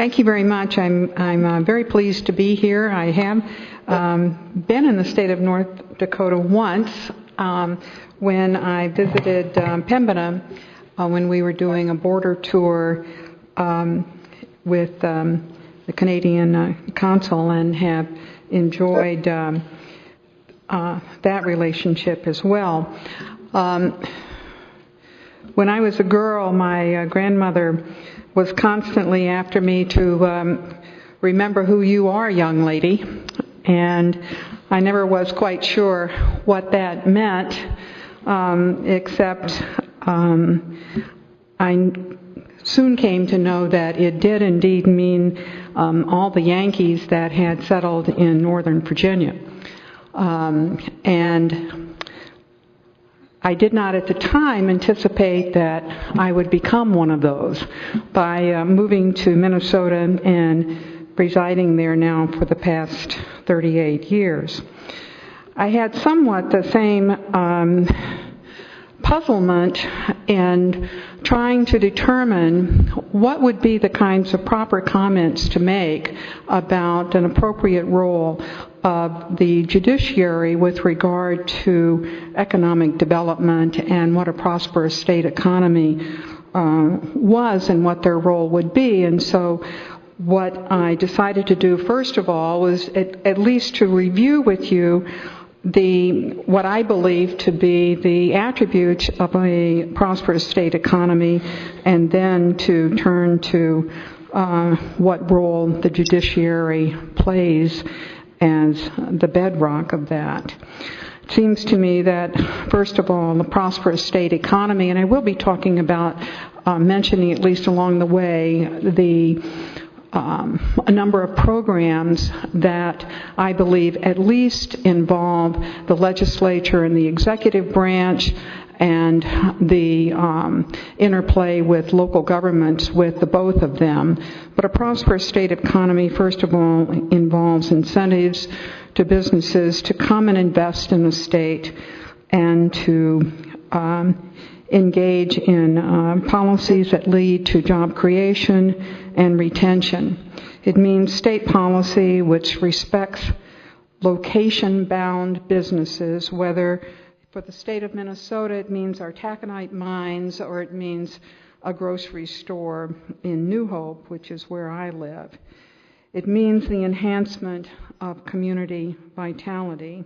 Thank you very much. I'm very pleased to be here. I have been in the state of North Dakota once when I visited Pembina when we were doing a border tour with the Canadian Consul, and have enjoyed that relationship as well. When I was a girl, my grandmother was constantly after me to remember who you are, young lady, and I never was quite sure what that meant, except I soon came to know that it did indeed mean all the Yankees that had settled in Northern Virginia. And I did not at the time anticipate that I would become one of those by moving to Minnesota and residing there now for the past 38 years. I had somewhat the same puzzlement in trying to determine what would be the kinds of proper comments to make about an appropriate role of the judiciary with regard to economic development and what a prosperous state economy was and what their role would be. And so what I decided to do first of all was at least to review with you what I believe to be the attributes of a prosperous state economy, and then to turn to what role the judiciary plays as the bedrock of that. It seems to me that, first of all, the prosperous state economy, and I will be talking about mentioning, at least along the way, a number of programs that I believe at least involve the legislature and the executive branch, and the interplay with local governments with the both of them. But a prosperous state economy, first of all, involves incentives to businesses to come and invest in the state and to engage in policies that lead to job creation and retention. It means state policy which respects location-bound businesses, whether for the state of Minnesota it means our taconite mines, or it means a grocery store in New Hope, which is where I live. It means the enhancement of community vitality.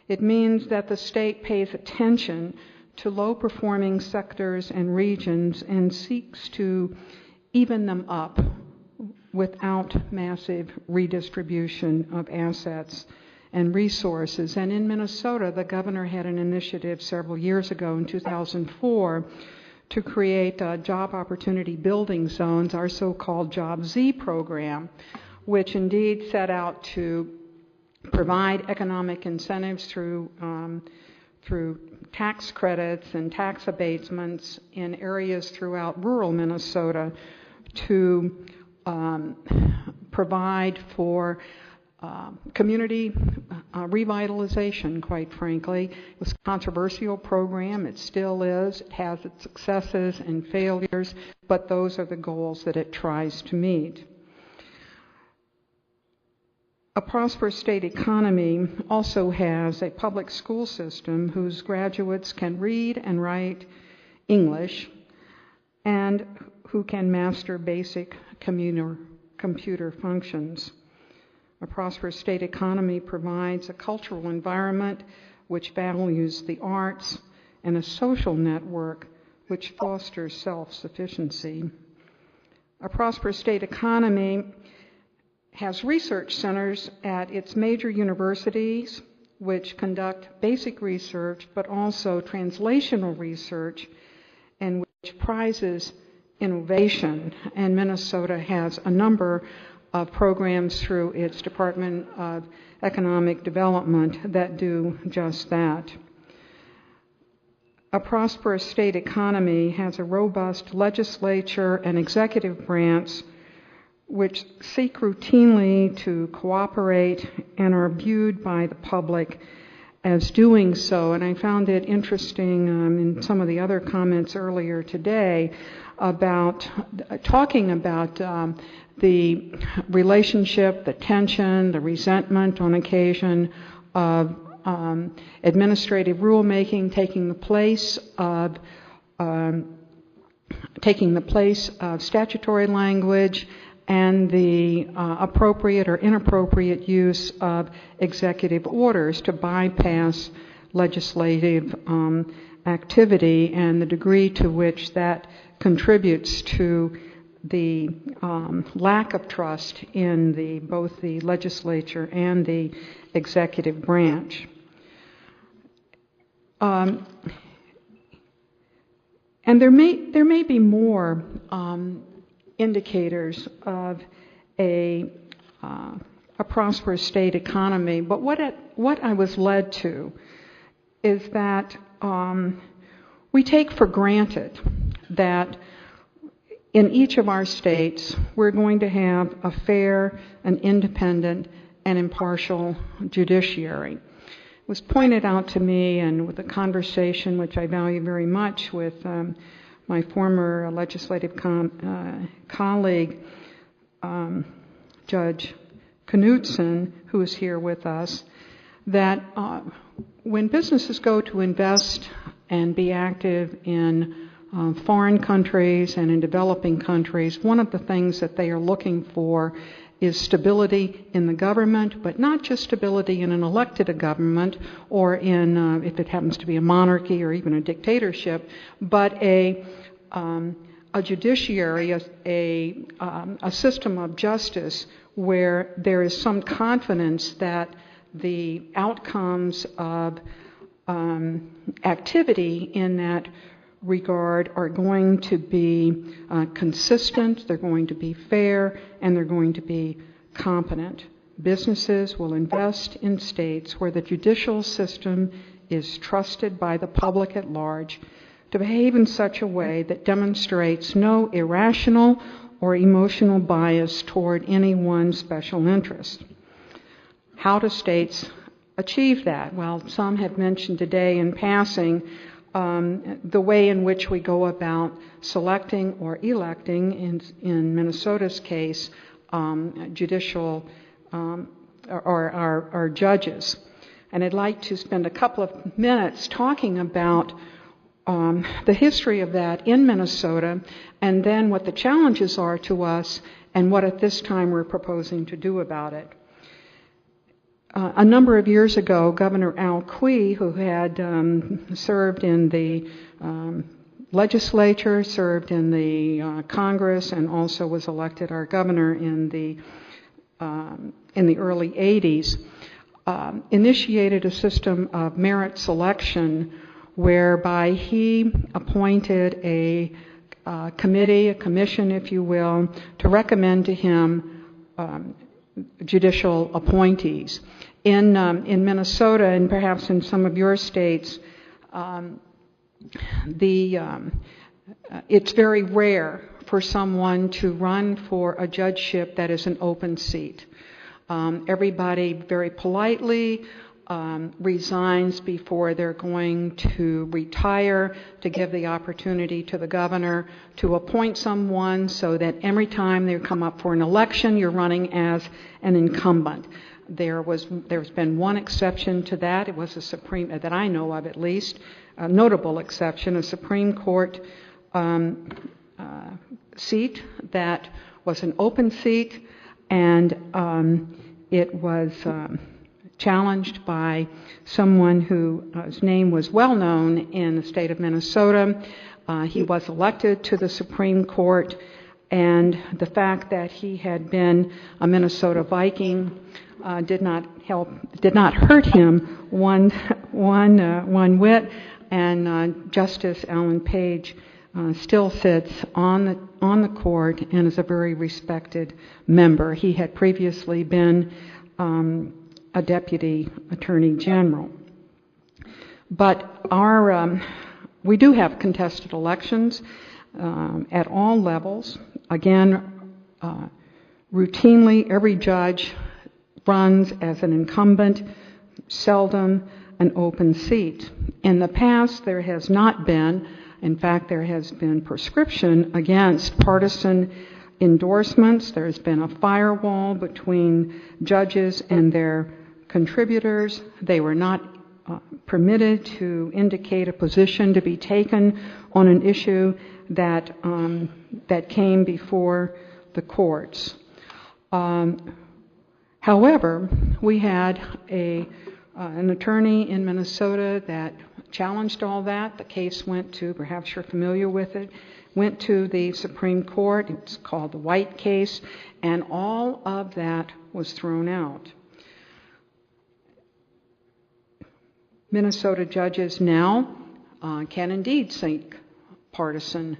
It means that the state pays attention to low-performing sectors and regions and seeks to even them up without massive redistribution of assets and resources. And in Minnesota, the governor had an initiative several years ago in 2004 to create job opportunity building zones, our so-called Job Z program, which indeed set out to provide economic incentives through tax credits and tax abatements in areas throughout rural Minnesota to provide for community revitalization, quite frankly. It was a controversial program. It still is. It has its successes and failures, but those are the goals that it tries to meet. A prosperous state economy also has a public school system whose graduates can read and write English and who can master basic computer functions. A prosperous state economy provides a cultural environment which values the arts and a social network which fosters self-sufficiency. A prosperous state economy has research centers at its major universities which conduct basic research but also translational research, and which prizes innovation. And Minnesota has a number of programs through its Department of Economic Development that do just that. A prosperous state economy has a robust legislature and executive branch which seek routinely to cooperate and are viewed by the public as doing so, and I found it interesting in some of the other comments earlier today about talking about the relationship, the tension, the resentment on occasion of administrative rulemaking taking the place of statutory language and the appropriate or inappropriate use of executive orders to bypass legislative activity, and the degree to which that contributes to the lack of trust in both the legislature and the executive branch. And there may be more indicators of a prosperous state economy, but what I was led to is that we take for granted that in each of our states we're going to have a fair and independent and impartial judiciary. It was pointed out to me, and with a conversation which I value very much with my former legislative colleague, Judge Knudsen, who is here with us, that when businesses go to invest and be active in foreign countries and in developing countries, one of the things that they are looking for is stability in the government, but not just stability in an elected government or in, if it happens to be a monarchy or even a dictatorship, but a judiciary, a system of justice where there is some confidence that the outcomes of activity in that regard are going to be consistent, they're going to be fair, and they're going to be competent. Businesses will invest in states where the judicial system is trusted by the public at large to behave in such a way that demonstrates no irrational or emotional bias toward any one special interest. How do states achieve that? Well, some have mentioned today in passing the way in which we go about selecting or electing, in Minnesota's case, judicial or our judges. And I'd like to spend a couple of minutes talking about the history of that in Minnesota, and then what the challenges are to us and what at this time we're proposing to do about it. A number of years ago, Governor Al Quie, who had served in the legislature, served in the Congress, and also was elected our governor in the early 80s, initiated a system of merit selection whereby he appointed a committee, a commission, if you will, to recommend to him judicial appointees. In Minnesota, and perhaps in some of your states, it's very rare for someone to run for a judgeship that is an open seat. Everybody very politely resigns before they're going to retire, to give the opportunity to the governor to appoint someone so that every time they come up for an election, you're running as an incumbent. There's been one exception to that. It was a Supreme, that I know of at least, a notable exception, a Supreme Court seat that was an open seat, and it was challenged by someone whose name was well known in the state of Minnesota. He was elected to the Supreme Court, and the fact that he had been a Minnesota Viking did not hurt him one whit. And Justice Alan Page still sits on the court and is a very respected member. He had previously been a deputy attorney general. But we do have contested elections at all levels. Again, routinely every judge runs as an incumbent, seldom an open seat. In the past, there has not been. In fact, there has been prescription against partisan endorsements. There's been a firewall between judges and their contributors. They were not permitted to indicate a position to be taken on an issue that came before the courts. However, we had an attorney in Minnesota that challenged all that. The case went to, perhaps you're familiar with it, went to the Supreme Court. It's called the White case, and all of that was thrown out. Minnesota judges now can indeed seek partisan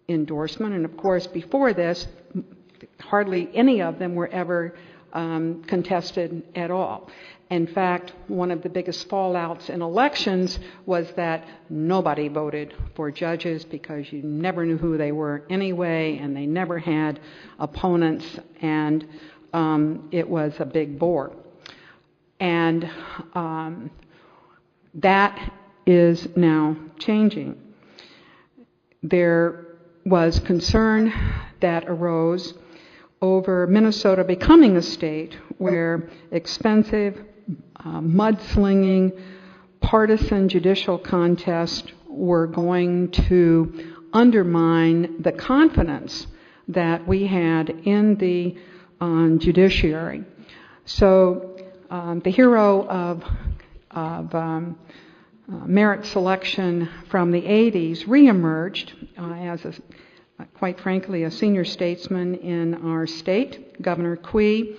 endorsement, and of course before this, hardly any of them were ever contested at all. In fact, one of the biggest fallouts in elections was that nobody voted for judges because you never knew who they were anyway, and they never had opponents, and it was a big bore. And that is now changing. There was concern that arose over Minnesota becoming a state where expensive, mudslinging, partisan judicial contests were going to undermine the confidence that we had in the judiciary. So the hero of merit selection from the 80s reemerged as, quite frankly, a senior statesman in our state, Governor Quee.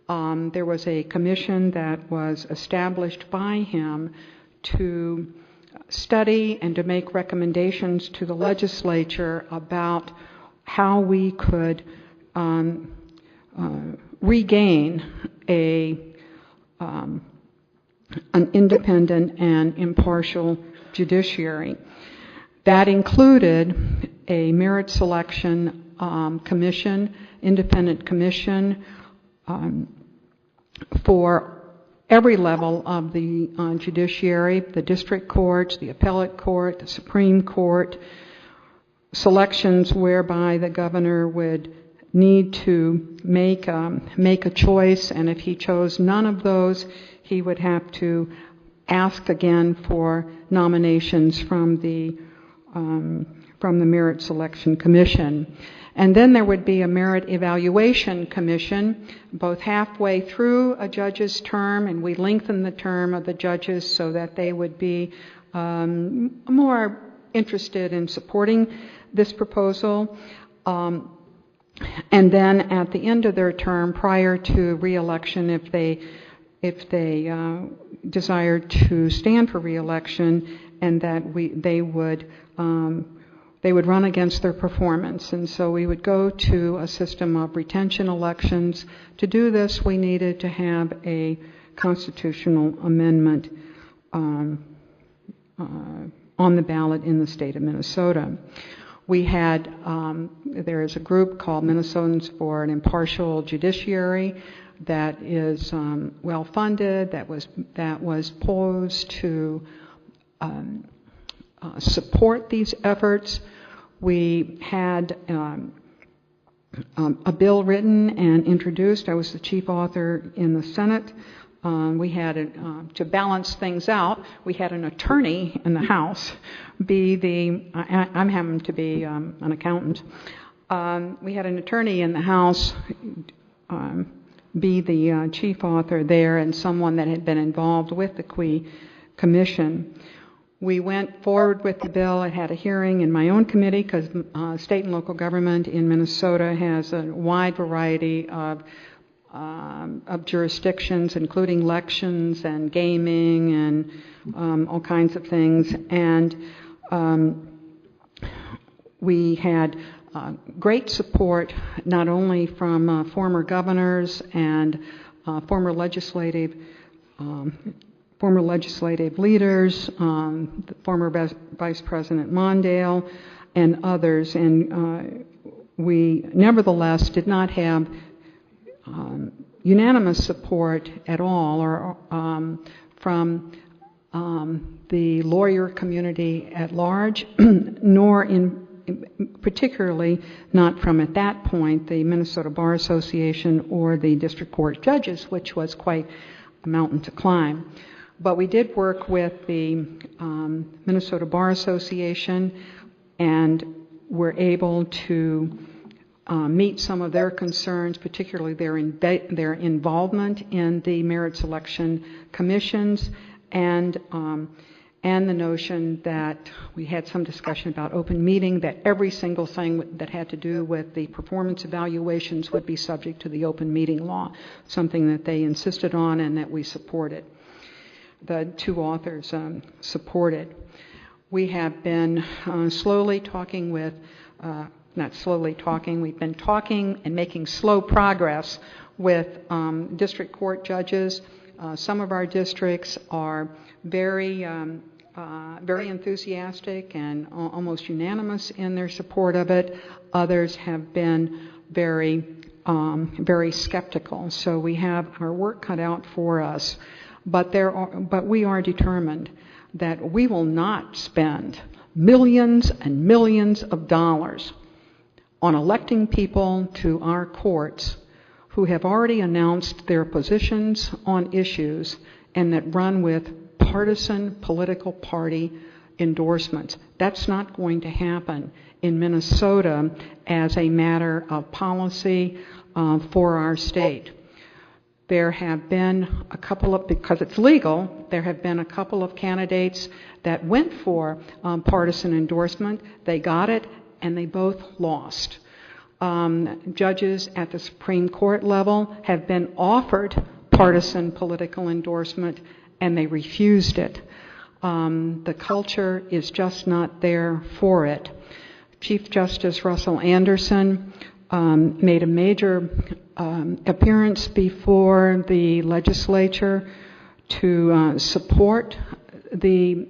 There was a commission that was established by him to study and to make recommendations to the legislature about how we could regain an independent and impartial judiciary. That included a merit selection commission, independent commission, for every level of the judiciary, the district courts, the appellate court, the Supreme Court, selections whereby the governor would need to make a choice, and if he chose none of those, he would have to ask again for nominations from the Merit Selection Commission. And then there would be a Merit Evaluation Commission, both halfway through a judge's term, and we lengthen the term of the judges so that they would be more interested in supporting this proposal. And then at the end of their term, prior to re-election, if they desired to stand for re-election, and that they would run against their performance. And so we would go to a system of retention elections. To do this, we needed to have a constitutional amendment on the ballot in the state of Minnesota. We had, there is a group called Minnesotans for an Impartial Judiciary that is well funded, that was posed to support these efforts. We had a bill written and introduced. I was the chief author in the Senate. We had, to balance things out, we had an attorney in the House I'm having to be an accountant. We had an attorney in the House be the chief author there, and someone that had been involved with the Quee Commission. We went forward with the bill. It had a hearing in my own committee because state and local government in Minnesota has a wide variety of jurisdictions, including elections and gaming and all kinds of things. And we had great support not only from former governors and former legislative leaders, the former Vice President Mondale and others, and we nevertheless did not have unanimous support at all, or from the lawyer community at large, nor particularly not from at that point the Minnesota Bar Association or the district court judges, which was quite a mountain to climb. But we did work with the Minnesota Bar Association and were able to meet some of their concerns, particularly their involvement in the merit selection commissions, and the notion that we had some discussion about open meeting, that every single thing that had to do with the performance evaluations would be subject to the open meeting law, something that they insisted on and that we supported. The two authors supported. We have been slowly talking with, not slowly talking, we've been talking and making slow progress with district court judges. Some of our districts are very enthusiastic and almost unanimous in their support of it. Others have been very skeptical. So we have our work cut out for us. But we are determined that we will not spend millions and millions of dollars on electing people to our courts who have already announced their positions on issues and that run with partisan political party endorsements. That's not going to happen in Minnesota as a matter of policy for our state. There have been a couple of, because it's legal, there have been a couple of candidates that went for partisan endorsement. They got it, and they both lost. Judges at the Supreme Court level have been offered partisan political endorsement, and they refused it. The culture is just not there for it. Chief Justice Russell Anderson made a major appearance before the legislature to support the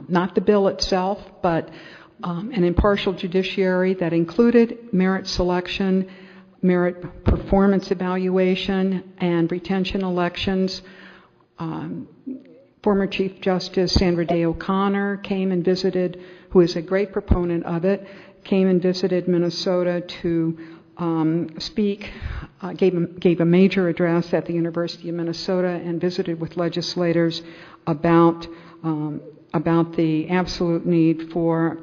not the bill itself, but an impartial judiciary that included merit selection, merit performance evaluation, and retention elections. Former Chief Justice Sandra Day O'Connor came and visited, who is a great proponent of it, came and visited Minnesota to speak, gave a major address at the University of Minnesota and visited with legislators about the absolute need for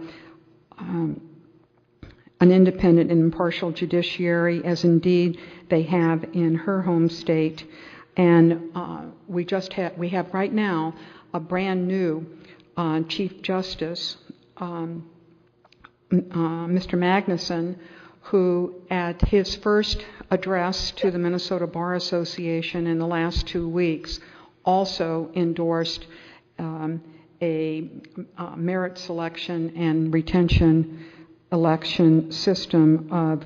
an independent and impartial judiciary, as indeed they have in her home state. And we have right now a brand new Chief Justice, Mr. Magnuson, who at his first address to the Minnesota Bar Association in the last 2 weeks also endorsed a merit selection and retention election system of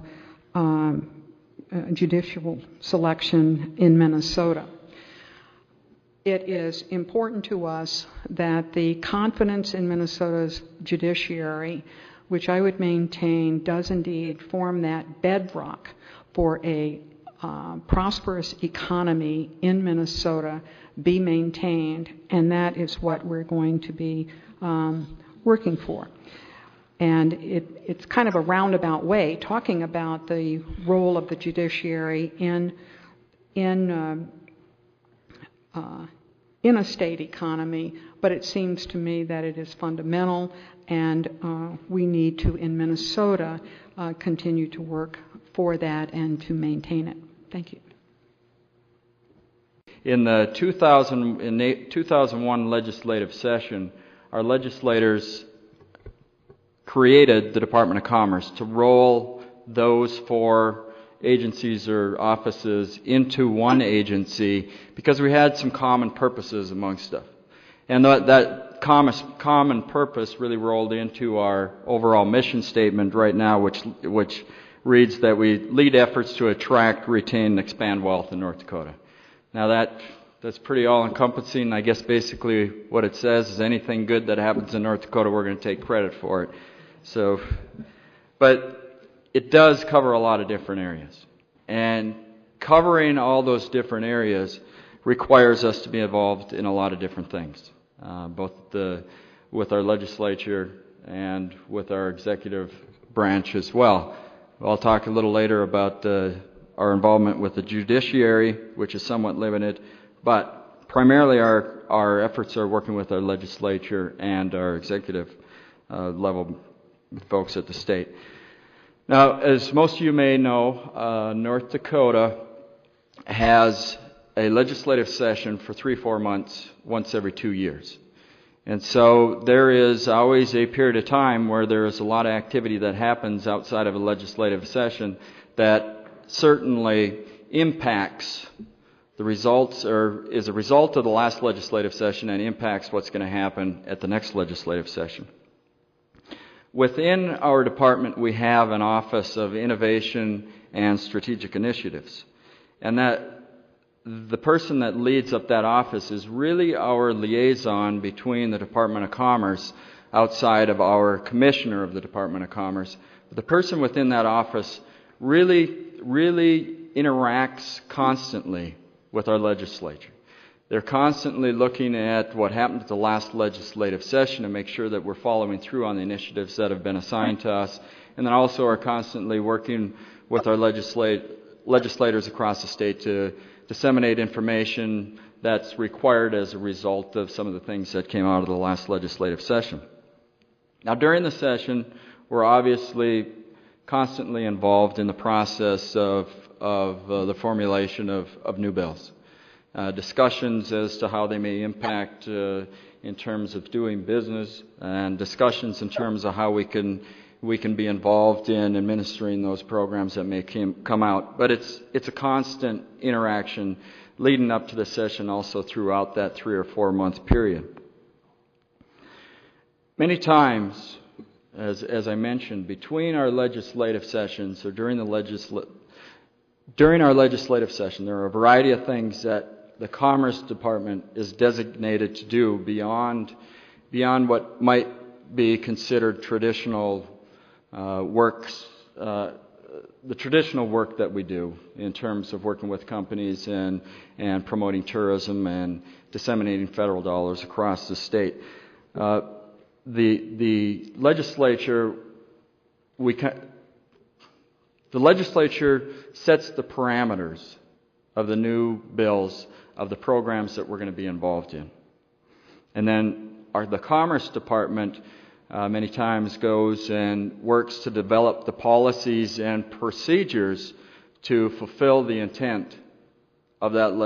judicial selection in Minnesota. It is important to us that the confidence in Minnesota's judiciary, which I would maintain does indeed form that bedrock for a prosperous economy in Minnesota, be maintained, and that is what we're going to be working for. And it's kind of a roundabout way talking about the role of the judiciary in a state economy, but it seems to me that it is fundamental, and we need to, in Minnesota, continue to work for that and to maintain it. Thank you. In the 2001 legislative session, our legislators created the Department of Commerce to roll those 4 agencies or offices into one agency because we had some common purposes amongst them. And that common purpose really rolled into our overall mission statement right now, which reads that we lead efforts to attract, retain, and expand wealth in North Dakota. Now that's pretty all-encompassing. I guess basically what it says is anything good that happens in North Dakota, we're going to take credit for it. So, but it does cover a lot of different areas. And covering all those different areas requires us to be involved in a lot of different things, both with our legislature and with our executive branch as well. I'll talk a little later about our involvement with the judiciary, which is somewhat limited, but primarily our efforts are working with our legislature and our executive level folks at the state. Now, as most of you may know, North Dakota has a legislative session for 3-4 months, once every 2 years. And so there is always a period of time where there is a lot of activity that happens outside of a legislative session that certainly impacts the results, or is a result of the last legislative session and impacts what's going to happen at the next legislative session. Within our department, we have an Office of Innovation and Strategic Initiatives. And that the person that leads up that office is really our liaison between the Department of Commerce, outside of our commissioner of the Department of Commerce. The person within that office really interacts constantly with our legislature. They're constantly looking at what happened at the last legislative session to make sure that we're following through on the initiatives that have been assigned to us, and then also are constantly working with our legislators across the state to disseminate information that's required as a result of some of the things that came out of the last legislative session. Now, during the session, we're obviously constantly involved in the process of the formulation of new bills. Discussions as to how they may impact in terms of doing business, and discussions in terms of how we can be involved in administering those programs that may come out. But it's a constant interaction leading up to the session, also throughout that 3 or 4 month period. Many times, as I mentioned, between our legislative sessions, or during our legislative session, there are a variety of things that the Commerce Department is designated to do beyond what might be considered traditional works, the traditional work that we do in terms of working with companies and promoting tourism and disseminating federal dollars across the state. The legislature sets the parameters of the new bills, of the programs that we're going to be involved in. And then the Commerce Department many times goes and works to develop the policies and procedures to fulfill the intent of that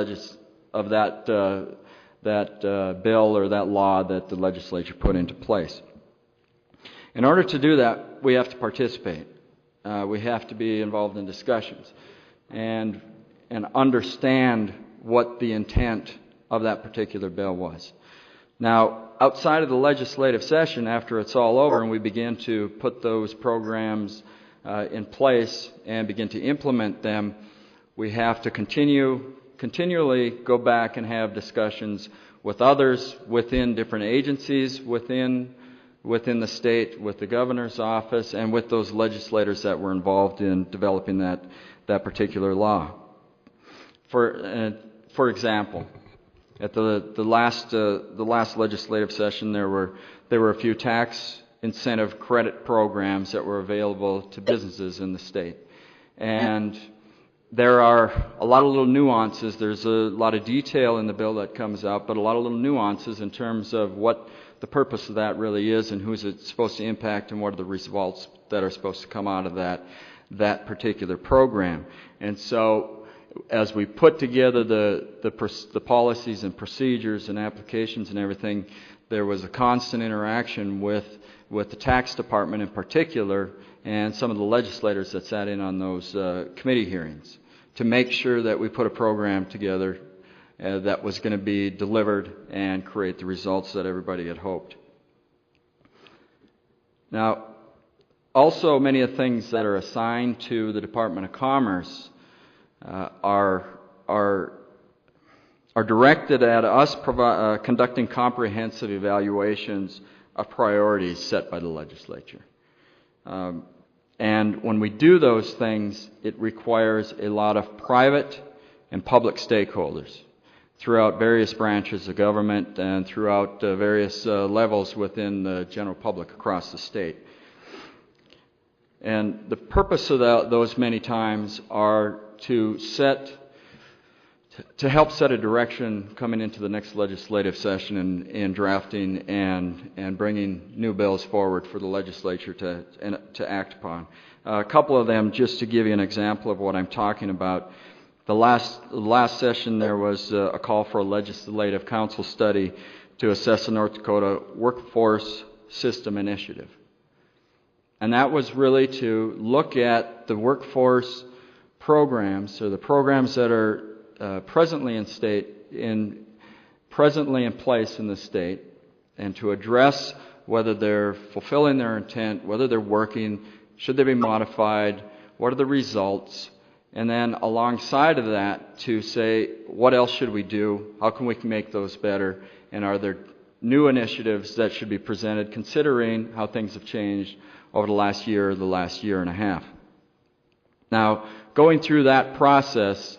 bill or that law that the legislature put into place. In order to do that, we have to participate. We have to be involved in discussions and understand what the intent of that particular bill was. Now, outside of the legislative session, after it's all over and we begin to put those programs in place and begin to implement them, we have to continually go back and have discussions with others within different agencies within the state, with the governor's office, and with those legislators that were involved in developing that particular law. For example, at the last legislative session, there were a few tax incentive credit programs that were available to businesses in the state, and there are a lot of little nuances. There's a lot of detail in the bill that comes out, but a lot of little nuances in terms of what the purpose of that really is and who's it supposed to impact and what are the results that are supposed to come out of that particular program. And so as we put together the policies and procedures and applications and everything, there was a constant interaction with the tax department in particular and some of the legislators that sat in on those committee hearings to make sure that we put a program together that was going to be delivered and create the results that everybody had hoped. Now, also many of the things that are assigned to the Department of Commerce are directed at us conducting comprehensive evaluations of priorities set by the legislature. And when we do those things, it requires a lot of private and public stakeholders. throughout various branches of government and throughout various levels within the general public across the state. And the purpose of those many times are to help set a direction coming into the next legislative session in drafting and bringing new bills forward for the legislature to act upon. A couple of them, just to give you an example of what I'm talking about. The last session there was a call for a legislative council study to assess the North Dakota workforce system initiative. And that was really to look at the workforce programs, or the programs that are presently in place in the state, and to address whether they're fulfilling their intent, whether they're working, should they be modified, what are the results, and then alongside of that to say, what else should we do, how can we make those better, and are there new initiatives that should be presented considering how things have changed over the last year or the last year and a half. Now, going through that process,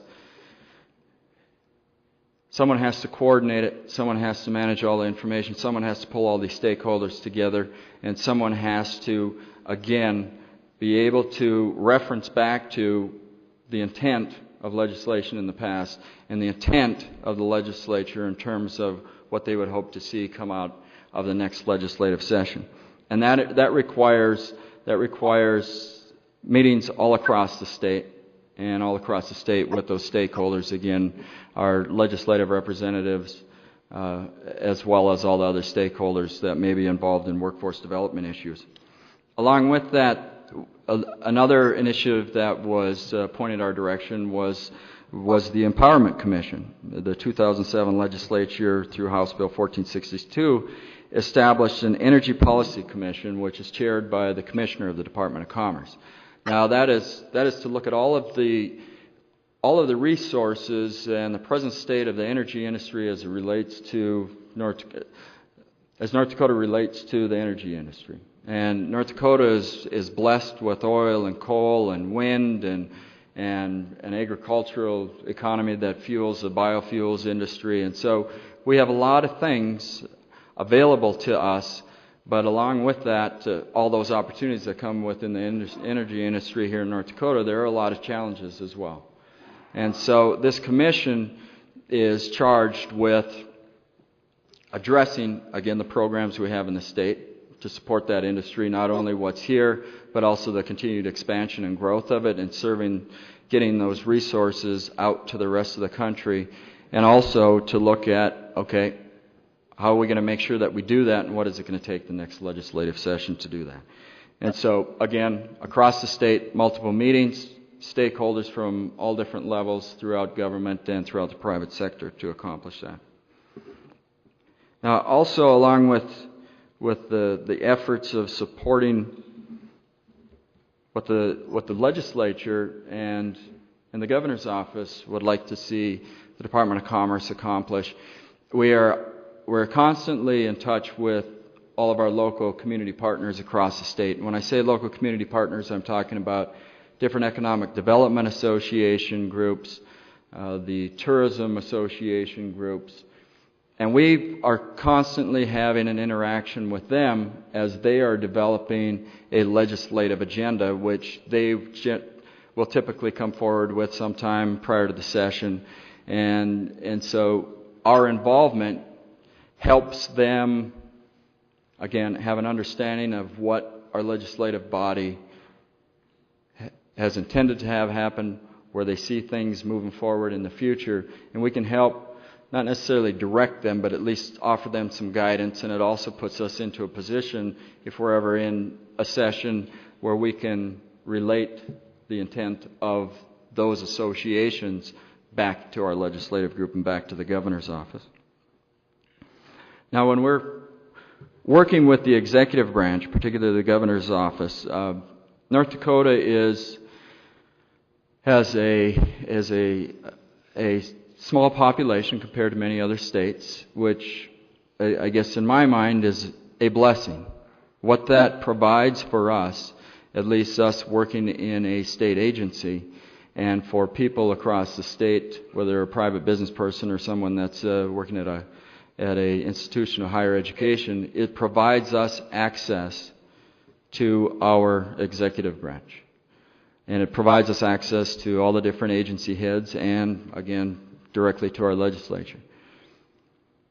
someone has to coordinate it, someone has to manage all the information, someone has to pull all these stakeholders together, and someone has to, again, be able to reference back to the intent of legislation in the past and the intent of the legislature in terms of what they would hope to see come out of the next legislative session. And that requires meetings all across the state, and all across the state with those stakeholders, again, our legislative representatives, as well as all the other stakeholders that may be involved in workforce development issues. Along with that, another initiative that was pointed our direction was the Empowerment Commission. The 2007 legislature, through House Bill 1462, established an Energy Policy Commission, which is chaired by the Commissioner of the Department of Commerce. Now, that is to look at all of the resources and the present state of the energy industry as it relates to North Dakota relates to the energy industry. And North Dakota is blessed with oil and coal and wind and an agricultural economy that fuels the biofuels industry. And so we have a lot of things available to us, but along with that, all those opportunities that come within the energy industry here in North Dakota, there are a lot of challenges as well. And so this commission is charged with addressing, again, the programs we have in the state to support that industry, not only what's here, but also the continued expansion and growth of it, and getting those resources out to the rest of the country, and also to look at, okay, how are we going to make sure that we do that, and what is it going to take the next legislative session to do that? And so, again, across the state, multiple meetings, stakeholders from all different levels throughout government and throughout the private sector to accomplish that. Now, also along with the efforts of supporting what the legislature and the governor's office would like to see the Department of Commerce accomplish, we're constantly in touch with all of our local community partners across the state. And when I say local community partners, I'm talking about different economic development association groups, the tourism association groups. And we are constantly having an interaction with them as they are developing a legislative agenda, which they will typically come forward with sometime prior to the session. And so our involvement helps them, again, have an understanding of what our legislative body has intended to have happen, where they see things moving forward in the future, and we can help not necessarily direct them, but at least offer them some guidance. And it also puts us into a position, if we're ever in a session, where we can relate the intent of those associations back to our legislative group and back to the governor's office. Now, when we're working with the executive branch, particularly the governor's office, North Dakota has a small population compared to many other states, which I guess in my mind is a blessing. What that provides for us, at least us working in a state agency, And for people across the state, whether they're a private business person or someone that's working at a institution of higher education, it provides us access to our executive branch. And it provides us access to all the different agency heads and, again, directly to our legislature.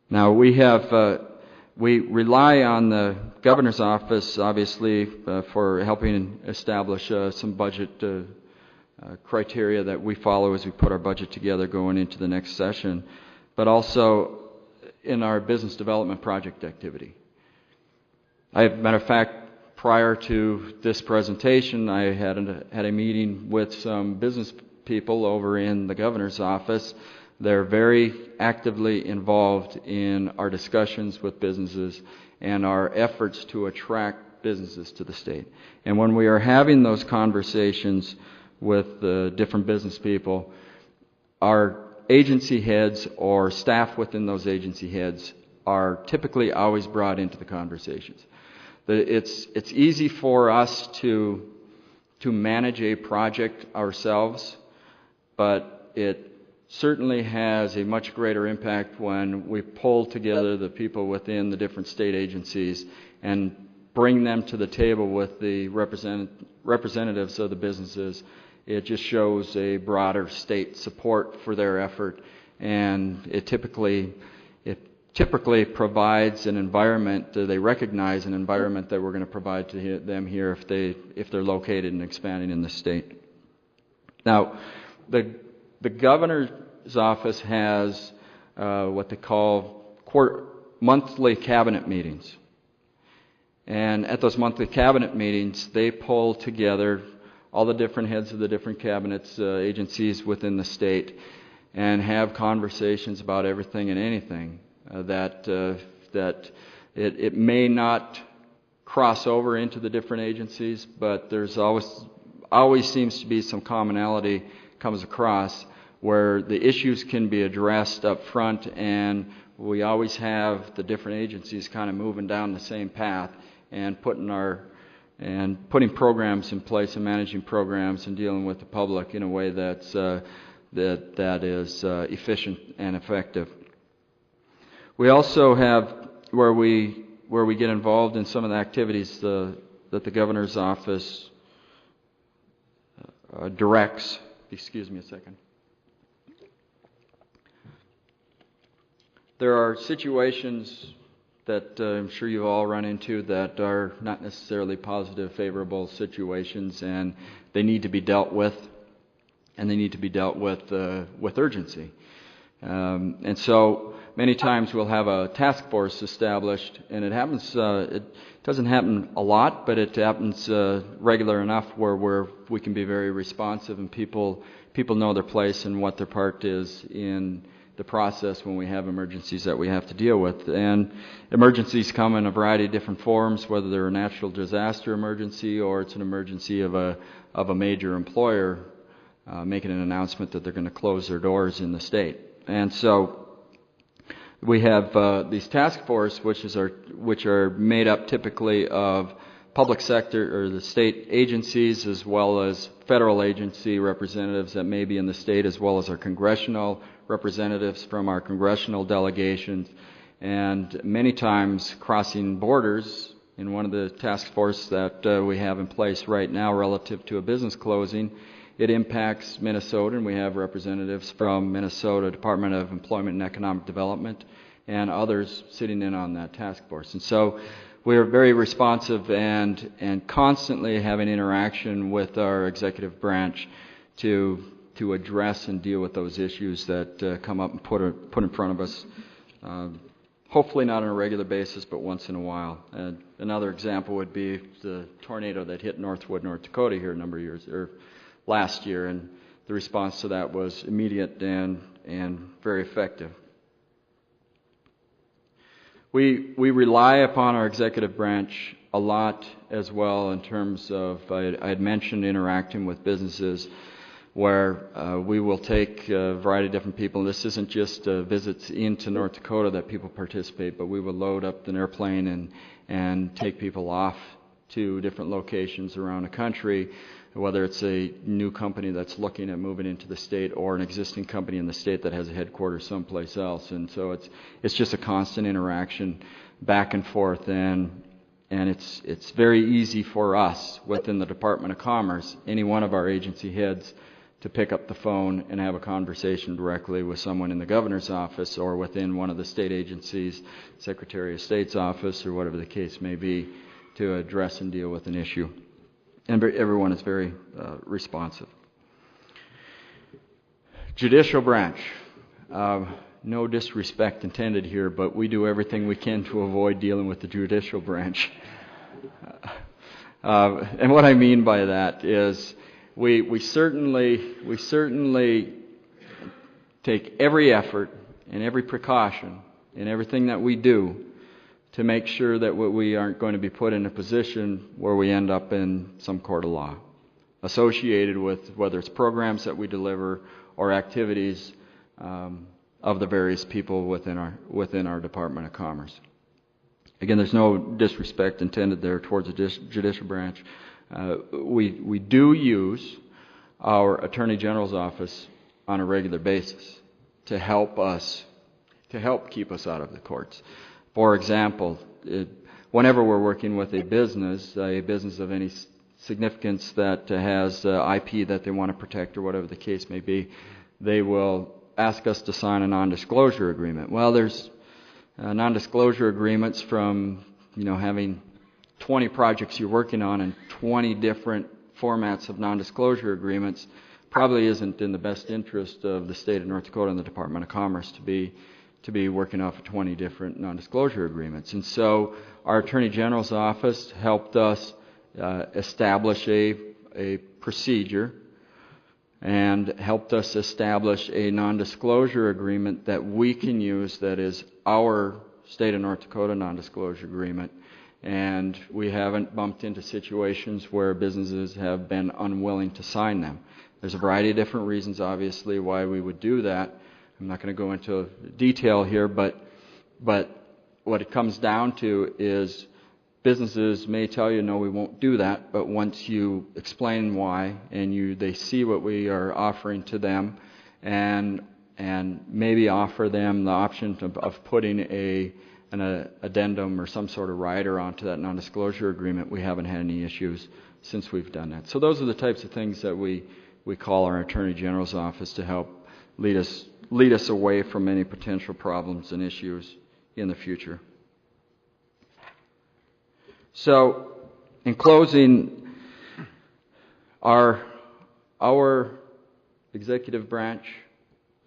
Now, we rely on the governor's office, obviously, for helping establish some budget criteria that we follow as we put our budget together going into the next session, but also in our business development project activity. Matter of fact, prior to this presentation, I had a meeting with some business people over in the governor's office. They're very actively involved in our discussions with businesses and our efforts to attract businesses to the state. And when we are having those conversations with different business people, our agency heads or staff within those agency heads are typically always brought into the conversations. It's easy for us to manage a project ourselves, but it certainly has a much greater impact when we pull together the people within the different state agencies and bring them to the table with the representatives of the businesses. It just shows a broader state support for their effort, and it typically provides an environment. They recognize an environment that we're going to provide to them here if they're located and expanding in the state. Now, the governor's office has what they call monthly cabinet meetings. And at those monthly cabinet meetings, they pull together all the different heads of the different cabinets, agencies within the state, and have conversations about everything and anything that it may not cross over into the different agencies, but there's always seems to be some commonality comes across where the issues can be addressed up front, and we always have the different agencies kind of moving down the same path and putting programs in place and managing programs and dealing with the public in a way that is efficient and effective. We also have where we get involved in some of the activities that the governor's office directs. Excuse me a second. There are situations that I'm sure you've all run into that are not necessarily positive, favorable situations, and they need to be dealt with, and they need to be dealt with urgency. And so many times we'll have a task force established, and it happens. It doesn't happen a lot, but it happens regular enough where we can be very responsive, and people know their place and what their part is in the process when we have emergencies that we have to deal with. And emergencies come in a variety of different forms, whether they're a natural disaster emergency or it's an emergency of a major employer making an announcement that they're going to close their doors in the state. And so we have these task force, which are made up typically of public sector or the state agencies, as well as federal agency representatives that may be in the state, as well as our congressional representatives from our congressional delegations, and many times crossing borders. In one of the task force that we have in place right now relative to a business closing, it impacts Minnesota, and we have representatives from Minnesota Department of Employment and Economic Development and others sitting in on that task force. And so we are very responsive and constantly having interaction with our executive branch to address and deal with those issues that come up and put in front of us. Hopefully not on a regular basis, but once in a while. Another example would be the tornado that hit Northwood, North Dakota here a number of years, or last year, and the response to that was immediate and very effective. We rely upon our executive branch a lot as well in terms of, I had mentioned interacting with businesses, where we will take a variety of different people. This isn't just visits into North Dakota that people participate, but we will load up an airplane and take people off to different locations around the country whether it's a new company that's looking at moving into the state or an existing company in the state that has a headquarters someplace else. And so it's just a constant interaction back and forth, and it's very easy for us within the Department of Commerce, any one of our agency heads, to pick up the phone and have a conversation directly with someone in the governor's office or within one of the state agencies, Secretary of State's office, or whatever the case may be, to address and deal with an issue. And everyone is very responsive. Judicial branch. No disrespect intended here, but we do everything we can to avoid dealing with the judicial branch. And what I mean by that is we certainly take every effort and every precaution in everything that we do to make sure that we aren't going to be put in a position where we end up in some court of law associated with whether it's programs that we deliver or activities of the various people within our Department of Commerce. Again, there's no disrespect intended there towards the judicial branch. We do use our Attorney General's office on a regular basis to help keep us out of the courts. For example, whenever we're working with a business of any significance that has IP that they want to protect or whatever the case may be, they will ask us to sign a non-disclosure agreement. Well, there's non-disclosure agreements from having 20 projects you're working on and 20 different formats of non-disclosure agreements. Probably isn't in the best interest of the state of North Dakota and the Department of Commerce to be working off of 20 different non-disclosure agreements. And so our Attorney General's office helped us establish a procedure and helped us establish a non-disclosure agreement that we can use that is our state of North Dakota non-disclosure agreement. And we haven't bumped into situations where businesses have been unwilling to sign them. There's a variety of different reasons, obviously, why we would do that. I'm not going to go into detail here, but what it comes down to is businesses may tell you, no, we won't do that, but once you explain why and they see what we are offering to them and maybe offer them the option of putting an addendum or some sort of rider onto that non-disclosure agreement, we haven't had any issues since we've done that. So those are the types of things that we call our Attorney General's office to help lead us away from any potential problems and issues in the future. So, in closing, our executive branch,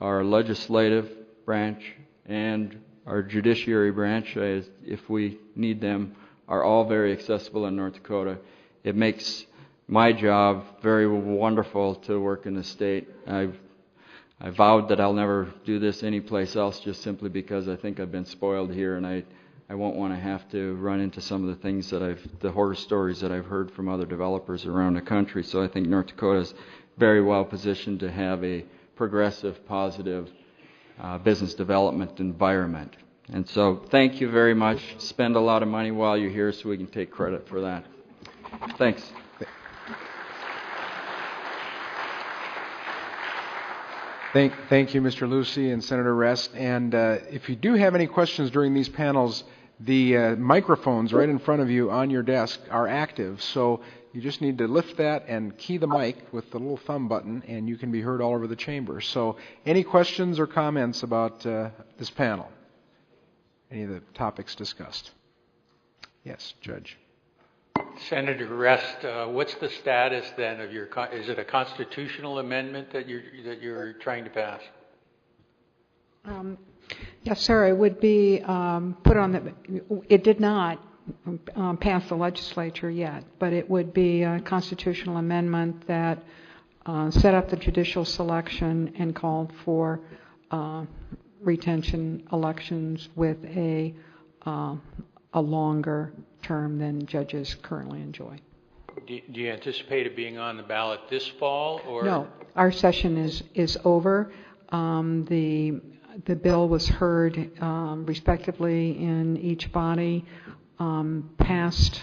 our legislative branch, and our judiciary branch, if we need them, are all very accessible in North Dakota. It makes my job very wonderful to work in the state. I vowed that I'll never do this anyplace else just simply because I think I've been spoiled here, and I won't want to have to run into some of the things the horror stories that I've heard from other developers around the country. So I think North Dakota is very well positioned to have a progressive, positive business development environment. And so thank you very much. Spend a lot of money while you're here so we can take credit for that. Thanks. Thank you, Mr. Lucey and Senator Rest. And if you do have any questions during these panels, the microphones right in front of you on your desk are active. So you just need to lift that and key the mic with the little thumb button, and you can be heard all over the chamber. So any questions or comments about this panel? Any of the topics discussed? Yes, Judge. Senator Rest, what's the status then of is it a constitutional amendment that you're trying to pass? Yes, sir. It would be put on it did not pass the legislature yet, but it would be a constitutional amendment that set up the judicial selection and called for retention elections with a longer term than judges currently enjoy. Do you anticipate it being on the ballot this fall, or no? Our session is over. The bill was heard respectively in each body, passed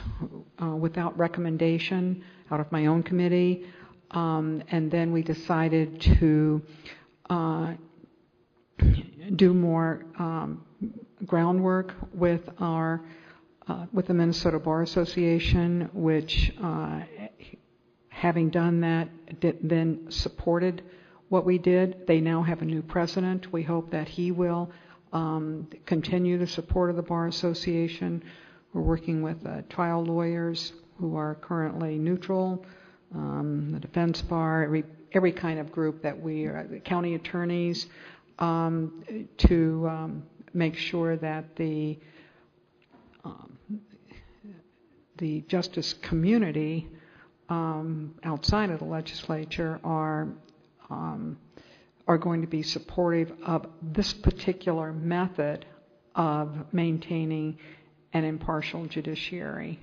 without recommendation out of my own committee, And then we decided to do more groundwork with the Minnesota Bar Association, which, having done that, then supported what we did. They now have a new president. We hope that he will continue the support of the Bar Association. We're working with trial lawyers who are currently neutral, the defense bar, every kind of group that the county attorneys, to make sure that the justice community outside of the legislature are going to be supportive of this particular method of maintaining an impartial judiciary.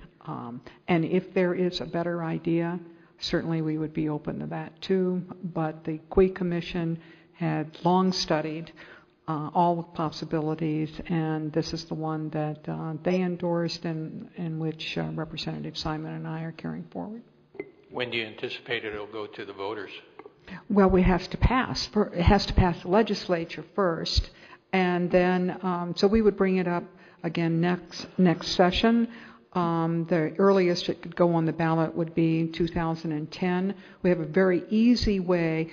And if there is a better idea, certainly we would be open to that too. But the Quay Commission had long studied all the possibilities, and this is the one that they endorsed and in which Representative Simon and I are carrying forward. When do you anticipate it'll go to the voters? Well, it has to pass the legislature first, and then so we would bring it up again next session. The earliest it could go on the ballot would be 2010. We have a very easy way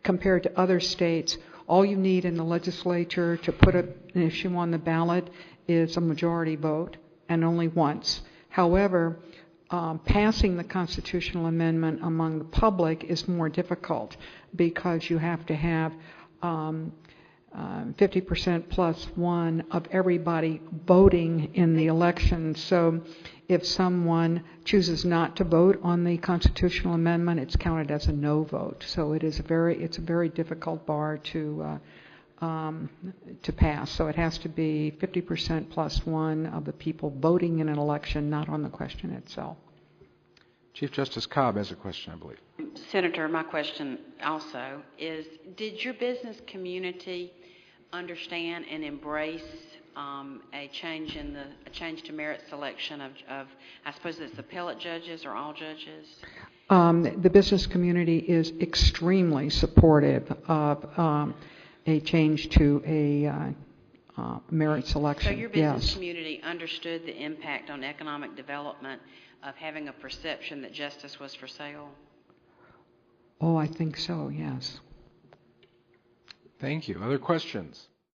compared to other states. All you need in the legislature to put an issue on the ballot is a majority vote, and only once. However, passing the constitutional amendment among the public is more difficult because you have to have 50% plus one of everybody voting in the election. So if someone chooses not to vote on the constitutional amendment, it's counted as a no vote. So it's a very difficult bar to pass. So it has to be 50% plus one of the people voting in an election, not on the question itself. Chief Justice Cobb has a question, I believe. Senator, my question also is, did your business community understand and embrace a change to merit selection of I suppose it's appellate judges or all judges? The business community is extremely supportive of a change to a merit selection. So your business community understood the impact on economic development of having a perception that justice was for sale? Oh, I think so, yes. Thank you. Other questions?